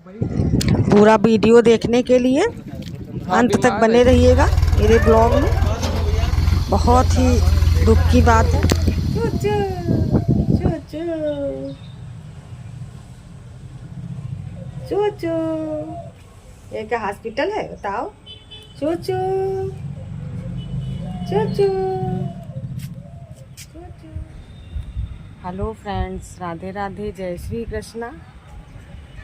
पूरा वीडियो देखने के लिए अंत तक बने रहिएगा मेरे ब्लॉग में। बहुत ही दुख की बात है। चूचू चूचू चूचू, ये क्या हॉस्पिटल है बताओ? चूचू चूचू चूचू। हेलो फ्रेंड्स, राधे राधे, जय श्री कृष्णा।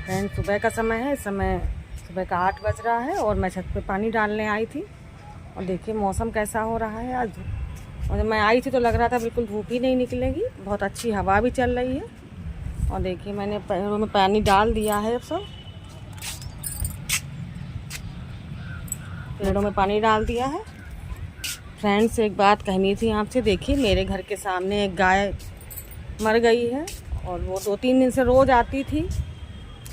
फ्रेंड्स, सुबह का समय है। इस समय सुबह का 8 बज रहा है और मैं छत पे पानी डालने आई थी। और देखिए मौसम कैसा हो रहा है आज। और जब मैं आई थी तो लग रहा था बिल्कुल धूप ही नहीं निकलेगी, बहुत अच्छी हवा भी चल रही है। और देखिए मैंने पेड़ों में पानी डाल दिया है। अब सब पेड़ों में पानी डाल दिया है। फ्रेंड्स, एक बात कहनी थी आपसे। देखिए मेरे घर के सामने एक गाय मर गई है और वो 2-3 दिन से रोज़ आती थी,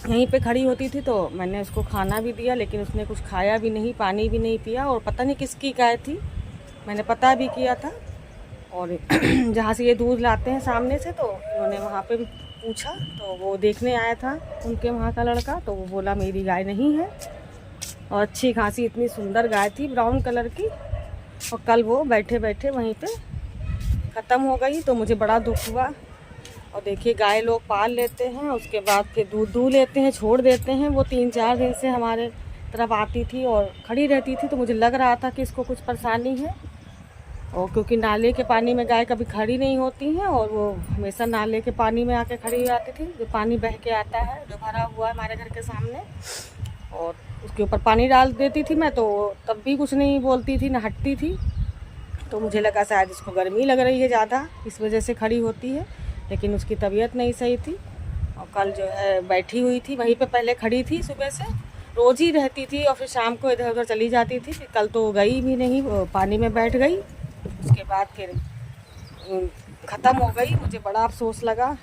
यहीं पे खड़ी होती थी। तो मैंने उसको खाना भी दिया लेकिन उसने कुछ खाया भी नहीं, पानी भी नहीं पिया। और पता नहीं किसकी गाय थी, मैंने पता भी किया था। और जहाँ से ये दूध लाते हैं सामने से, तो उन्होंने वहाँ पे भी पूछा तो वो देखने आया था उनके वहाँ का लड़का। तो वो बोला मेरी गाय नहीं है। और अच्छी खासी इतनी सुंदर गाय थी, ब्राउन कलर की। और कल वो बैठे बैठे वहीं पे ख़त्म हो गई। तो मुझे बड़ा दुख हुआ। और देखिए गाय लोग पाल लेते हैं, उसके बाद फिर दूध दूह लेते हैं, छोड़ देते हैं। वो 3-4 दिन से हमारे तरफ आती थी और खड़ी रहती थी। तो मुझे लग रहा था कि इसको कुछ परेशानी है। और क्योंकि नाले के पानी में गाय कभी खड़ी नहीं होती हैं और वो हमेशा नाले के पानी में आके खड़ी हो जाती थी, जो पानी बह के आता है, जो भरा हुआ है हमारे घर के सामने। और उसके ऊपर पानी डाल देती थी मैं, तो तब भी कुछ नहीं बोलती थी, न हटती थी। तो मुझे लगा शायद इसको गर्मी लग रही है ज़्यादा, इस वजह से खड़ी होती है। लेकिन उसकी तबीयत नहीं सही थी। और कल जो है बैठी हुई थी वहीं पे, पहले खड़ी थी सुबह से, रोज़ ही रहती थी और फिर शाम को इधर उधर चली जाती थी। फिर कल तो गई भी नहीं, पानी में बैठ गई। उसके बाद फिर ख़त्म हो गई। मुझे बड़ा अफसोस लगा,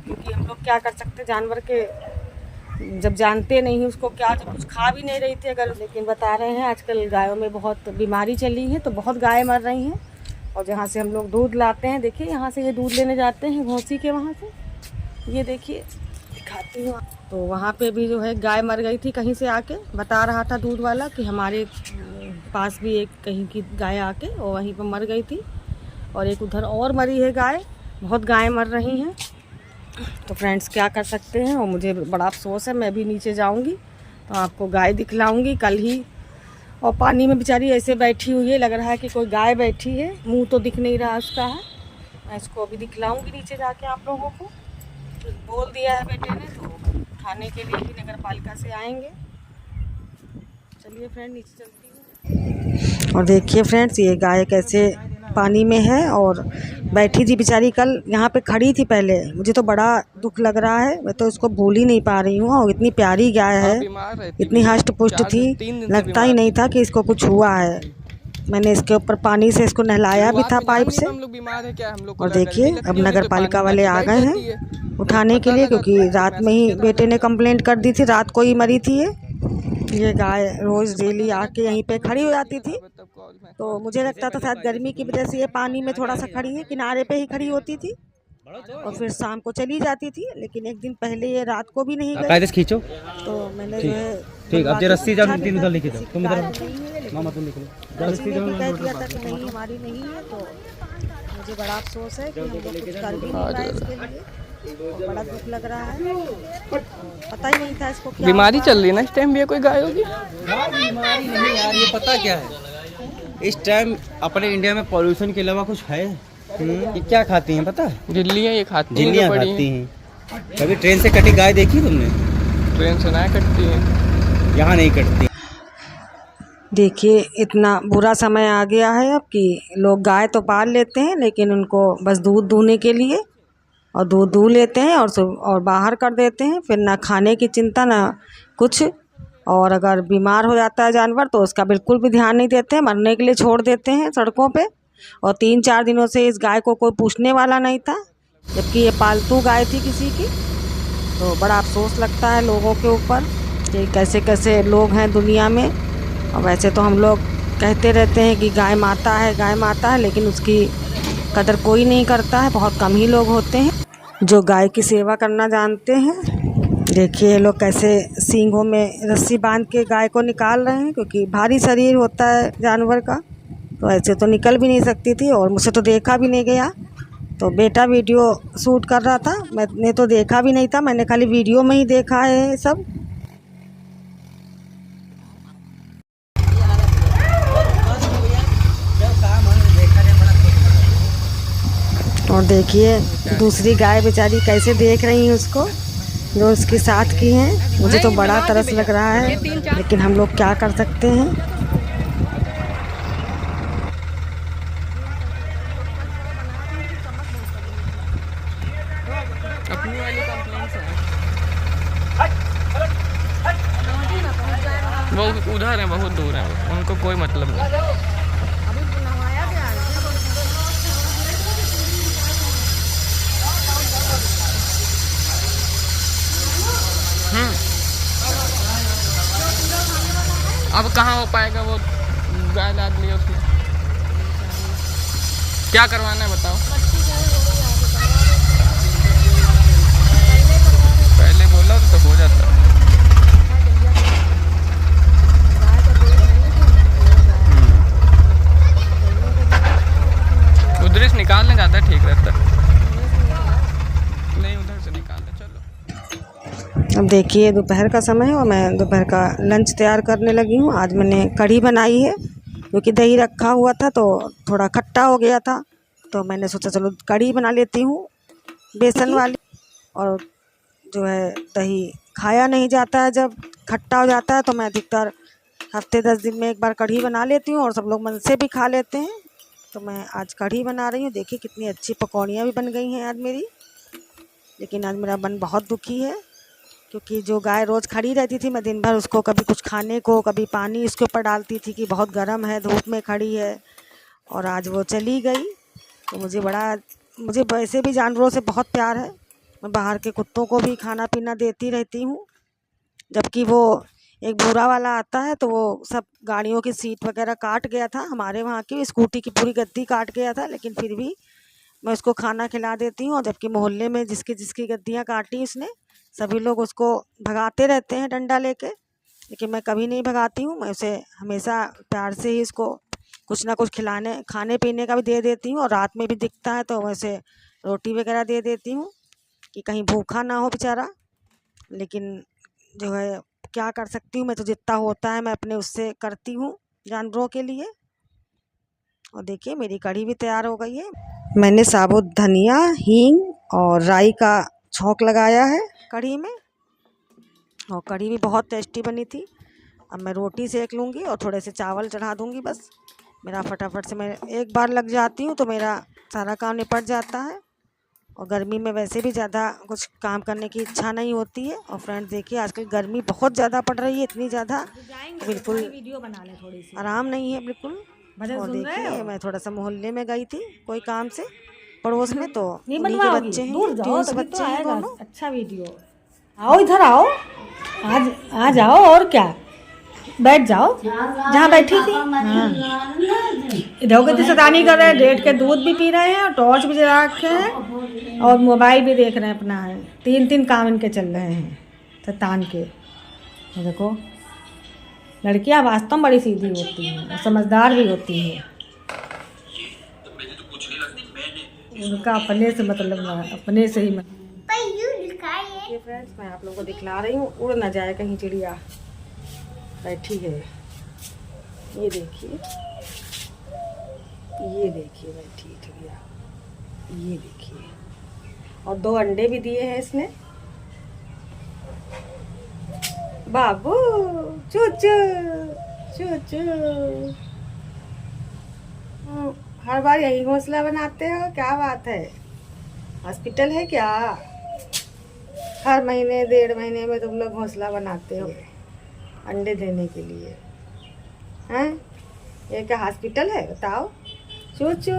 क्योंकि हम लोग क्या कर सकते जानवर के, जब जानते नहीं उसको क्या, जब कुछ खा भी नहीं रही थी अगर। लेकिन बता रहे हैं आजकल गायों में बहुत बीमारी चली है, तो बहुत गाय मर रही हैं। और जहाँ से हम लोग दूध लाते हैं, देखिए यहाँ से ये दूध लेने जाते हैं घोंसी के वहाँ से, ये देखिए दिखाती हूँ। तो वहाँ पे भी जो है गाय मर गई थी कहीं से आके। बता रहा था दूध वाला कि हमारे पास भी एक कहीं की गाय आके और वहीं पर मर गई थी। और एक उधर और मरी है गाय, बहुत गाय मर रही हैं। तो फ्रेंड्स क्या कर सकते हैं। और मुझे बड़ा अफसोस है। मैं भी नीचे जाऊँगी तो आपको गाय दिखलाऊँगी कल ही। और पानी में बेचारी ऐसे बैठी हुई है, लग रहा है कि कोई गाय बैठी है, मुंह तो दिख नहीं रहा उसका है। मैं इसको अभी दिखलाऊंगी नीचे जाके आप लोगों को। बोल दिया है बेटे ने, तो उठाने के लिए भी नगर पालिका से आएंगे। चलिए फ्रेंड नीचे चलती हूँ। और देखिए फ्रेंड्स, ये गाय कैसे पानी में है और बैठी थी बेचारी। कल यहाँ पे खड़ी थी पहले, मुझे तो बड़ा दुख लग रहा है। मैं तो इसको भूल ही नहीं पा रही हूँ। और इतनी प्यारी गाय है, इतनी हष्ट पुष्ट थी, लगता ही नहीं था कि इसको कुछ हुआ है। मैंने इसके ऊपर पानी से इसको नहलाया भी था पाइप से। और देखिए अब नगर पालिका वाले आ गए हैं उठाने के लिए, क्योंकि रात में ही बेटे ने कंप्लेंट कर दी थी, रात को ही मरी थी ये गाय। रोज़ डेली आके यहीं पे खड़ी हो जाती थी। तो मुझे लगता था शायद गर्मी की वजह से ये पानी में थोड़ा सा खड़ी है, किनारे पे ही खड़ी होती थी और फिर शाम को चली जाती थी। लेकिन एक दिन पहले ये रात को भी नहीं गई। खींचो तो मैंने जो है ठीक, अब रस्सी जाओ, तीन उधर लेके जाओ, तुम इधर मामा तुम निकलो, कह दिया था कि नहीं हमारी नहीं है। तो मुझे बड़ा अफसोस है कि हम लोग कुछ कर भी नहीं पाए इसके लिए। और बड़ा दुख लग रहा है। पता ही नहीं था इसको क्या बीमारी चल रही है ना इस टाइम भी, कोई गाय होगी। बीमारी नहीं यार, ये पता क्या है, इस टाइम अपने इंडिया में पॉल्यूशन के अलावा कुछ है? ये क्या खाती हैं पता है? झिल्लियाँ ये खाती हैं, झिल्लियाँ खाती हैं। कभी ट्रेन से कटी गाय देखी तुमने? ट्रेन से ना कटती है, यहाँ नहीं कटती। देखिए इतना बुरा समय आ गया है अब कि लोग गाय तो पाल लेते हैं, लेकिन उनको बस दूध दूहने के लिए, और दूध दूह लेते हैं और बाहर कर देते हैं। फिर ना खाने की चिंता ना कुछ। और अगर बीमार हो जाता है जानवर तो उसका बिल्कुल भी ध्यान नहीं देते हैं, मरने के लिए छोड़ देते हैं सड़कों पे। और 3-4 दिनों से इस गाय को कोई पूछने वाला नहीं था, जबकि ये पालतू गाय थी किसी की। तो बड़ा अफसोस लगता है लोगों के ऊपर कि कैसे कैसे लोग हैं दुनिया में। और वैसे तो हम लोग कहते रहते हैं कि गाय माता है, गाय माता है, लेकिन उसकी कदर कोई नहीं करता है। बहुत कम ही लोग होते हैं जो गाय की सेवा करना जानते हैं। देखिए ये लोग कैसे सींगों में रस्सी बांध के गाय को निकाल रहे हैं, क्योंकि भारी शरीर होता है जानवर का, तो ऐसे तो निकल भी नहीं सकती थी और मुझसे तो देखा भी नहीं गया। तो बेटा वीडियो शूट कर रहा था, मैंने तो देखा भी नहीं था, मैंने खाली वीडियो में ही देखा है सब। और देखिए दूसरी गाय बेचारी कैसे देख रही है उसको, जो उसके साथ की हैं। मुझे तो बड़ा तरस लग रहा है, लेकिन हम लोग क्या कर सकते हैं। अपनी वाली कंप्लेंट है वो उधर है, बहुत दूर है, उनको कोई मतलब नहीं। अब कहाँ हो पाएगा, वो गाय लाद लिया उसने। क्या करवाना है बताओ? पहले बोला तो हो जाता। उधर से निकालने ज़्यादा ठीक रहता। नहीं उधर से निकालना। चलो अब देखिए दोपहर का समय है और मैं दोपहर का लंच तैयार करने लगी हूँ। आज मैंने कढ़ी बनाई है, क्योंकि दही रखा हुआ था तो थोड़ा खट्टा हो गया था, तो मैंने सोचा चलो कढ़ी बना लेती हूँ बेसन वाली। और जो है दही खाया नहीं जाता है, जब खट्टा हो जाता है तो मैं अधिकतर हफ्ते 10 दिन में एक बार कढ़ी बना लेती हूँ और सब लोग मन से भी खा लेते हैं। तो मैं आज कढ़ी बना रही हूँ। देखिए कितनी अच्छी पकौड़ियाँ भी बन गई हैं आज मेरी। लेकिन आज मेरा मन बहुत दुखी है, क्योंकि जो गाय रोज़ खड़ी रहती थी, मैं दिन भर उसको कभी कुछ खाने को, कभी पानी उसके ऊपर डालती थी कि बहुत गर्म है, धूप में खड़ी है, और आज वो चली गई। तो मुझे वैसे भी जानवरों से बहुत प्यार है। मैं बाहर के कुत्तों को भी खाना पीना देती रहती हूँ, जबकि वो एक भूरा वाला आता है तो वो सब गाड़ियों की सीट वगैरह काट गया था, हमारे वहाँ की स्कूटी की पूरी गद्दी काट गया था, लेकिन फिर भी मैं उसको खाना खिला देती हूँ। और जबकि मोहल्ले में जिसकी गद्दियाँ काटी उसने, सभी लोग उसको भगाते रहते हैं डंडा लेके, लेकिन मैं कभी नहीं भगाती हूँ। मैं उसे हमेशा प्यार से ही उसको कुछ ना कुछ खाने पीने का भी दे देती हूँ, और रात में भी दिखता है तो वैसे रोटी वगैरह दे देती हूँ कि कहीं भूखा ना हो बेचारा। लेकिन जो है क्या कर सकती हूँ, मैं तो जितना होता है मैं अपने उससे करती हूँ जानवरों के लिए। और देखिए मेरी कढ़ी भी तैयार हो गई है। मैंने साबुत धनिया, हींग और राई का छौंक लगाया है कढ़ी में, और कढ़ी भी बहुत टेस्टी बनी थी। अब मैं रोटी सेक लूँगी और थोड़े से चावल चढ़ा दूँगी, बस मेरा फटाफट से, मैं एक बार लग जाती हूँ तो मेरा सारा काम निपट जाता है। और गर्मी में वैसे भी ज़्यादा कुछ काम करने की इच्छा नहीं होती है। और फ्रेंड्स देखिए आजकल गर्मी बहुत ज़्यादा पड़ रही है, इतनी ज़्यादा बिल्कुल वीडियो बना ले, थोड़ी सी आराम नहीं है बिल्कुल। और देखिए मैं थोड़ा सा मोहल्ले में गई थी कोई काम से, पड़ोस में, तो उन्हीं के बच्चे हैं, ट्विंस बच्चे हैं दोनों। अच्छा वीडियो, आओ इधर आओ, आज आ जाओ, और क्या, बैठ जाओ जहाँ बैठी थी। हाँ इधर के शैतानी कर रहे हैं, डेट के दूध भी पी रहे हैं और टॉर्च भी जला रखे हैं और मोबाइल भी देख रहे हैं अपना है। 3 काम इनके चल रहे हैं शैतान के। देखो लड़कियां वास्तव में बड़ी सीधी होती हैं और समझदार भी होती हैं, उनका अपने से मतलब ना, अपने से ही ये फ्रेंड्स मैं आप लोगों को दिखला रही हूँ, उड़ ना जाए कहीं चिड़िया बैठी है। ये देखिए बैठी है चिड़िया, ये देखिए, और 2 अंडे भी दिए हैं इसने। बाबू चूचू चूचू, हर बार यही घोंसला बनाते हो, क्या बात है, हॉस्पिटल है क्या? हर महीने 1.5 महीने में तुम लोग घोंसला बनाते हो अंडे देने के लिए, हैं? ये क्या हॉस्पिटल है बताओ? चूचू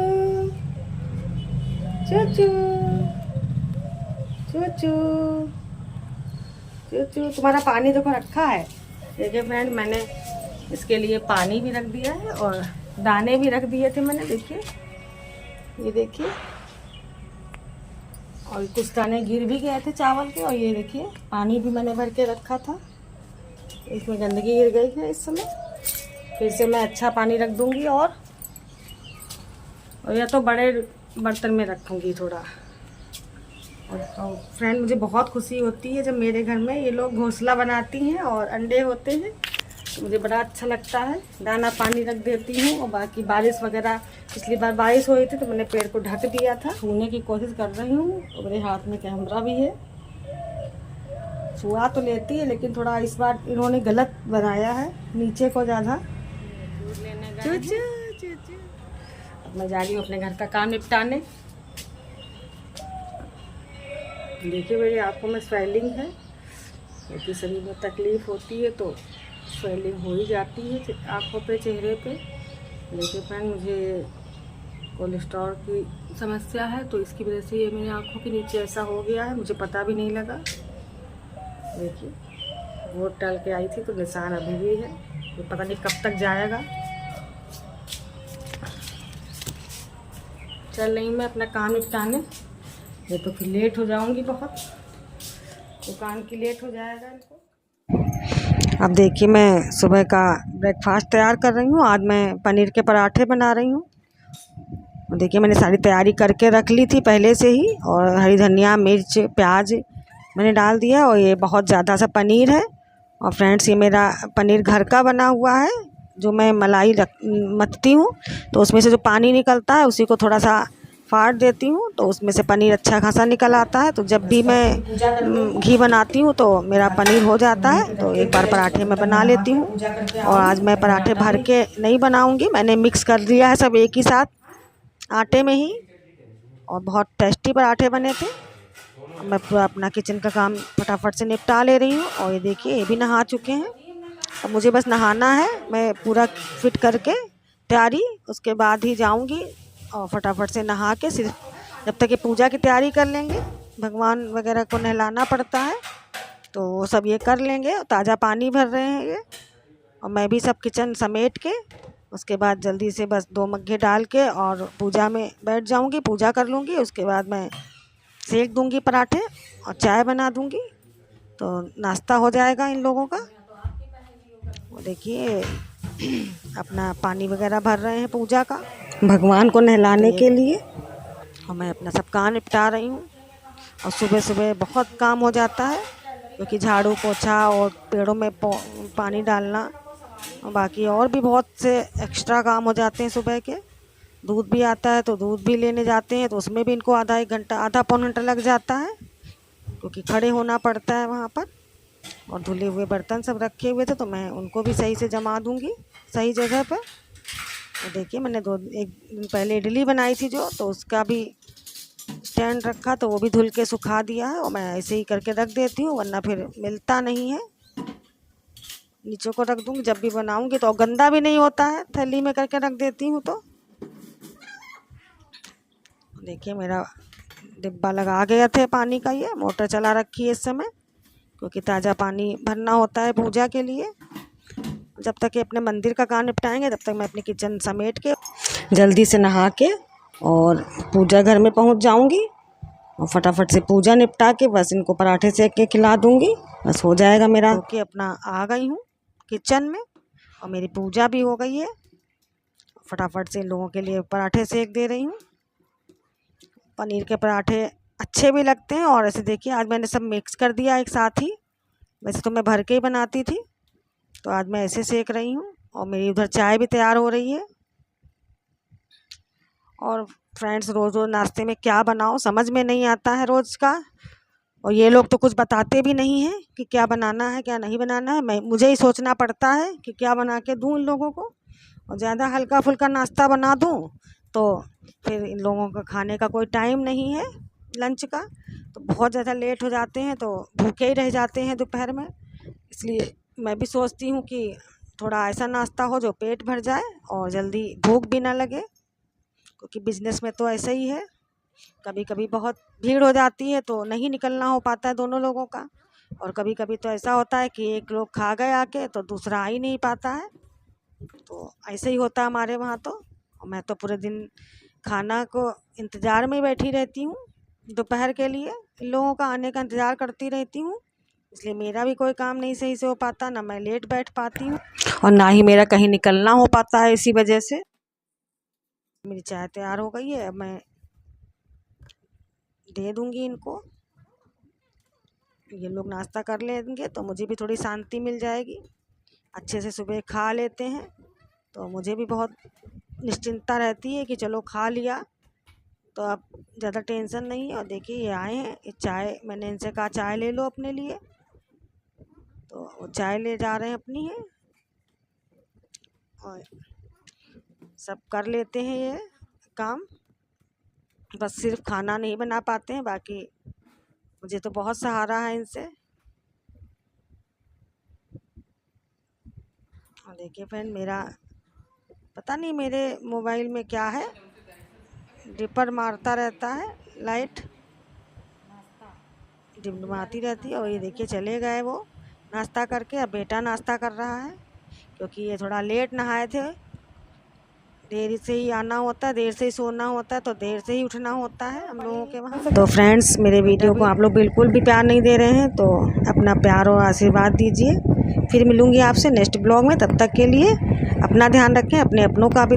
चूचू चूचू चूचू, तुम्हारा पानी देखो रखा है। देखिए फ्रेंड मैंने इसके लिए पानी भी रख दिया है और दाने भी रख दिए थे मैंने, देखिए ये देखिए। और कुछ दाने गिर भी गए थे चावल के। और ये देखिए पानी भी मैंने भर के रखा था, इसमें गंदगी गिर गई है इस समय। फिर से मैं अच्छा पानी रख दूंगी और या तो बड़े बर्तन में रखूंगी थोड़ा। और फ्रेंड, मुझे बहुत खुशी होती है जब मेरे घर में ये लोग घोंसला बनाती हैं और अंडे होते हैं, तो मुझे बड़ा अच्छा लगता है। दाना पानी रख देती हूँ। और बाकी बारिश वगैरह, पिछली बार बारिश हुई थी तो मैंने पेड़ को ढक दिया था। छूने की कोशिश कर रही हूँ और मेरे हाथ में कैमरा भी है। छुआ तो लेती है लेकिन थोड़ा इस बार इन्होंने गलत बनाया है, नीचे को ज़्यादा। अब मैं जा रही हूँ अपने घर का काम निपटाने। देखिए मेरी आँखों में स्वेलिंग है, क्योंकि शरीर में तकलीफ़ होती है तो स्वेलिंग हो ही जाती है आँखों पे, चेहरे पे। देखिए फ्रेंड, मुझे कोलेस्ट्रॉल की समस्या है तो इसकी वजह से ये मेरी आँखों के नीचे ऐसा हो गया है, मुझे पता भी नहीं लगा। देखिए वोट डाल के आई थी तो निशान अभी भी है, तो पता नहीं कब तक जाएगा। चल रही मैं अपना काम निपटाने, ये तो फिर लेट हो जाऊंगी बहुत, दुकान की लेट हो जाएगा इनको। अब देखिए मैं सुबह का ब्रेकफास्ट तैयार कर रही हूँ। आज मैं पनीर के पराठे बना रही हूँ। देखिए मैंने सारी तैयारी करके रख ली थी पहले से ही, और हरी धनिया, मिर्च, प्याज मैंने डाल दिया। और ये बहुत ज़्यादा सा पनीर है। और फ्रेंड्स, ये मेरा पनीर घर का बना हुआ है, जो मैं मलाई मथती हूँ तो उसमें से जो पानी निकलता है उसी को थोड़ा सा फाड़ देती हूँ, तो उसमें से पनीर अच्छा खासा निकल आता है। तो जब भी मैं घी बनाती हूँ तो मेरा पनीर हो जाता है, तो एक बार पराठे में बना लेती हूँ। और आज मैं पराठे भर के नहीं बनाऊँगी, मैंने मिक्स कर दिया है सब एक ही साथ आटे में ही, और बहुत टेस्टी पराठे बने थे। मैं पूरा अपना किचन का काम फटाफट से निपटा ले रही हूँ। और ये देखिए ये भी नहा चुके हैं, अब मुझे बस नहाना है। मैं पूरा फिट करके तैयारी, उसके बाद ही जाऊँगी। और फटाफट से नहा के सिर्फ जब तक ये पूजा की तैयारी कर लेंगे, भगवान वगैरह को नहलाना पड़ता है तो वो सब ये कर लेंगे। ताज़ा पानी भर रहे हैं ये, और मैं भी सब किचन समेट के उसके बाद जल्दी से बस 2 मग्गे डाल के और पूजा में बैठ जाऊंगी, पूजा कर लूँगी। उसके बाद मैं सेक दूंगी पराठे और चाय बना दूंगी, तो नाश्ता हो जाएगा इन लोगों का। वो देखिए अपना पानी वगैरह भर रहे हैं पूजा का, भगवान को नहलाने के लिए। और मैं अपना सब काम निपटा रही हूँ। और सुबह सुबह बहुत काम हो जाता है, क्योंकि झाड़ू पोछा और पेड़ों में पानी डालना, और बाकी और भी बहुत से एक्स्ट्रा काम हो जाते हैं सुबह के। दूध भी आता है तो दूध भी लेने जाते हैं, तो उसमें भी इनको आधा पौन घंटा लग जाता है, क्योंकि खड़े होना पड़ता है वहाँ पर। और धुले हुए बर्तन सब रखे हुए थे तो मैं उनको भी सही से जमा दूँगी सही जगह पर। तो देखिए मैंने एक दिन पहले इडली बनाई थी जो, तो उसका भी स्टैंड रखा तो वो भी धुल के सुखा दिया है। और मैं ऐसे ही करके रख देती हूँ, वरना फिर मिलता नहीं है। नीचे को रख दूँगी, जब भी बनाऊँगी तो गंदा भी नहीं होता है, थैली में करके रख देती हूँ। तो देखिए मेरा डिब्बा लगा गया थे पानी का, ये मोटर चला रखी है इस समय, क्योंकि ताज़ा पानी भरना होता है पूजा के लिए। जब तक ये अपने मंदिर का काम निपटाएंगे तब तक मैं अपनी किचन समेट के जल्दी से नहा के और पूजा घर में पहुंच जाऊंगी। और फटाफट से पूजा निपटा के बस इनको पराठे सेक के खिला दूंगी, बस हो जाएगा मेरा। कि अपना आ गई हूँ किचन में और मेरी पूजा भी हो गई है। फटाफट से इन लोगों के लिए पराठे सेक दे रही हूँ। पनीर के पराठे अच्छे भी लगते हैं। और ऐसे देखिए आज मैंने सब मिक्स कर दिया एक साथ ही, वैसे तो मैं भर के ही बनाती थी, तो आज मैं ऐसे सेक रही हूँ। और मेरी उधर चाय भी तैयार हो रही है। और फ्रेंड्स, रोज़ रोज़ नाश्ते में क्या बनाओ समझ में नहीं आता है रोज़ का। और ये लोग तो कुछ बताते भी नहीं हैं कि क्या बनाना है क्या नहीं बनाना है। मुझे ही सोचना पड़ता है कि क्या बना के दूँ इन लोगों को। और ज़्यादा हल्का फुल्का नाश्ता बना दूँ तो फिर इन लोगों का खाने का कोई टाइम नहीं है लंच का, तो बहुत ज़्यादा लेट हो जाते हैं, तो भूखे ही रह जाते हैं दोपहर में। इसलिए मैं भी सोचती हूँ कि थोड़ा ऐसा नाश्ता हो जो पेट भर जाए और जल्दी भूख भी ना लगे, क्योंकि बिज़नेस में तो ऐसा ही है, कभी कभी बहुत भीड़ हो जाती है तो नहीं निकलना हो पाता है दोनों लोगों का। और कभी कभी तो ऐसा होता है कि एक लोग खा गए आके तो दूसरा आ ही नहीं पाता है। तो ऐसे ही होता है हमारे वहाँ तो। और मैं तो पूरे दिन खाना को इंतज़ार में ही बैठी रहती हूँ दोपहर के लिए इन लोगों का आने का इंतज़ार करती रहती हूँ, इसलिए मेरा भी कोई काम नहीं सही से हो पाता, ना मैं लेट बैठ पाती हूँ और ना ही मेरा कहीं निकलना हो पाता है। इसी वजह से मेरी चाय तैयार हो गई है, अब मैं दे दूँगी इनको। ये लोग नाश्ता कर लेंगे तो मुझे भी थोड़ी शांति मिल जाएगी। अच्छे से सुबह खा लेते हैं तो मुझे भी बहुत निश्चिंतता रहती है कि चलो खा लिया तो अब ज़्यादा टेंशन नहीं है। और देखिए ये आए हैं, ये चाय मैंने इनसे कहा चाय ले लो अपने लिए, तो वो चाय ले जा रहे हैं अपनी है। और सब कर लेते हैं ये काम, बस सिर्फ खाना नहीं बना पाते हैं, बाकी मुझे तो बहुत सहारा है इनसे। और देखिए फ्रेंड, मेरा पता नहीं मेरे मोबाइल में क्या है, डिपर मारता रहता है, लाइट डिमडमाती रहती है। और ये देखिए चले गए वो नाश्ता करके। अब बेटा नाश्ता कर रहा है क्योंकि ये थोड़ा लेट नहाए थे, देर से ही आना होता है, देर से ही सोना होता है, तो देर से ही उठना होता है हम लोगों के वहाँ। तो फ्रेंड्स, मेरे वीडियो को आप लोग बिल्कुल भी प्यार नहीं दे रहे हैं तो अपना प्यार और आशीर्वाद दीजिए। फिर मिलूँगी आपसे नेक्स्ट ब्लॉग में, तब तक के लिए अपना ध्यान रखें, अपने अपनों का भी